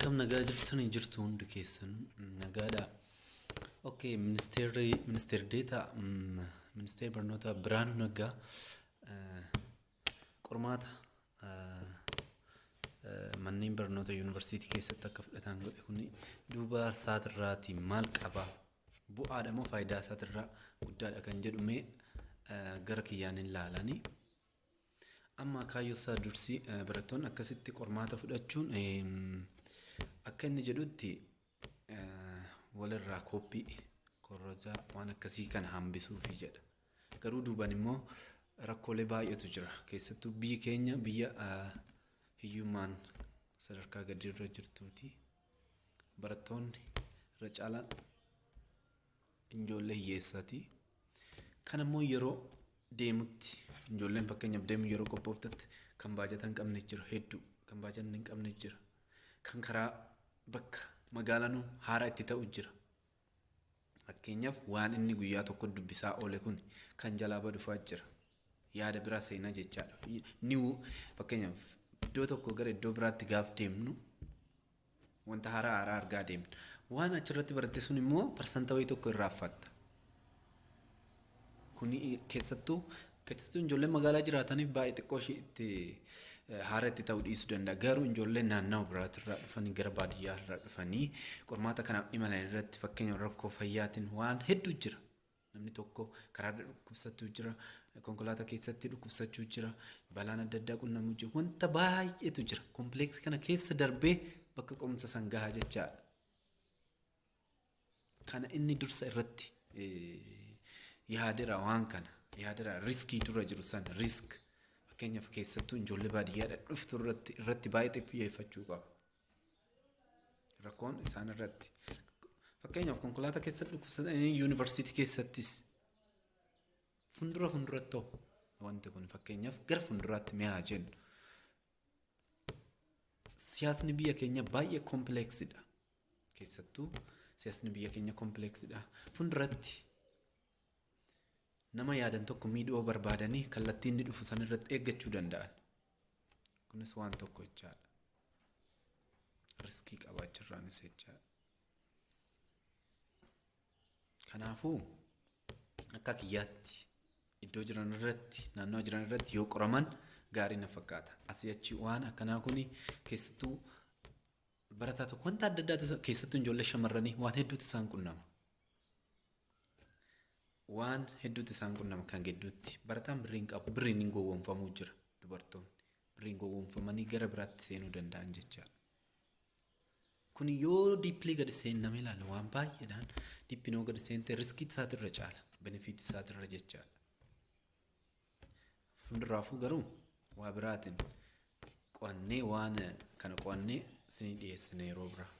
Akkam nagaa jirtanii jirtu hundi keessan nagaadha. Okay, ministeerri deetaa ministeera barnoota Biraanuu Naggaa qormaata manneen barnoota yuunivarsiitii keessatti akka fudhatan godhe kuni duuba isaatirraati maal qaba? Bu'aadha moo faayidaa isaatirraa guddaadha kan jedhume gara kiyyaan ilaalanii amma kaayyoo isaa dursi barattoonni akkasitti qormaata fudhachuun akka inni jedhutti walirraa koppii korrojaa waan akkasii kana hambisuufi jedha. Garuu duubaan immoo rakkoolee baay'eetu jira. Keessattuu biyyi keenya biyya hiyyummaan sadarkaa gadiirra jirtuuti. Barattoonni irra caalaan ijoollee hiyyeessaati. Kan immoo yeroo deemutti ijoolleen fakkeenyaaf deemu yeroo qophooftutti kan baajata hin qabne jira hedduu kan baajata hin qabne jira. Kan karaa bakka magaalaan haaraa itti ta'u jira. Fakkeenyaaf waan inni guyyaa tokko dubbisaa oole kun kan jalaa badufaa jira. Yaada biraa seenaa jechaadha. Fakkeenyaaf iddoo tokko gara iddoo biraatti gaaf deemnu wanta haaraa argaa deemna. Waan achirratti baratte sun immoo parsantaa tokko irraa affatta. Kuni keessattuu ijoolleen magaalaa jiraataniif baay'ee xiqqoo itti haaraa itti ta'uu dhiisuu danda'a. Garuu ijoolleen naannoo biraatirraa dhufanii gara baadiyyaa irraa dhufanii qormaata kanaaf imalan irratti fakkeenyaaf rakkoo fayyaatiin waan hedduu jira. Namni tokko karaarra dhukkubsachuu jira, konkolaataa keessatti dhukkubsachuu jira, balaan adda addaa qunnamuu jira. Wanta baay'eetu jira. Kompleeksii kana keessa darbee bakka qormaata san gahaa jechaadha. Kana inni dursa irratti yaadira waan kana yaadira riskii dura jiru sana risk fakkeenyaaf keessattuu ijoollee baadiyyaadha dhuftu irratti baay'ee xiyyeeffachuu qaba. Rakkoon isaan irratti fakkeenyaaf konkolaataa keessatti dhukkubsatanii yuunivarsiitii keessattis fuulduratti wanti kun fakkeenyaaf gara fuulduraatti mi'aa jennu. Siyaasni biyya keenya baay'ee kompleeksidha. Keessattuu siyaasni biyya keenya kompleeksidha. Fuulduratti nama yaadan tokko miidhuu barbaadanii kallattii inni dhufu san irratti eeggachuu danda'an. Kunis waan tokko jechaadha. Riskii qabaachirraanis jechaadha. Kanaafuu akka kiyyaatti iddoo jiran irratti naannoo jiran irratti yoo qoraman gaarii na fakkaata. Asii achi waan akkanaa kuni keessattuu barataa tokko wanta adda addaa keessattuu ijoollee shamarranii waan hedduutu isaan qunnama. Waan hedduutu isaan qunnama kan gidduutti barataan birriin hin gowwoomfamuu jira. Dubartoonni birriin gowwoomfamanii gara biraatti seenuu danda'an jechaadha. Kun yoo diippilii gadi seenname ilaala waan baay'eedhaan diippinoo gadi seente riskii isaatirra caala benefiitii isaatirra jechaadha. Fuulduraafuu garuu waa biraatiin qo'annee waan kana qo'annee isinii dhiyeessine yeroo biraa.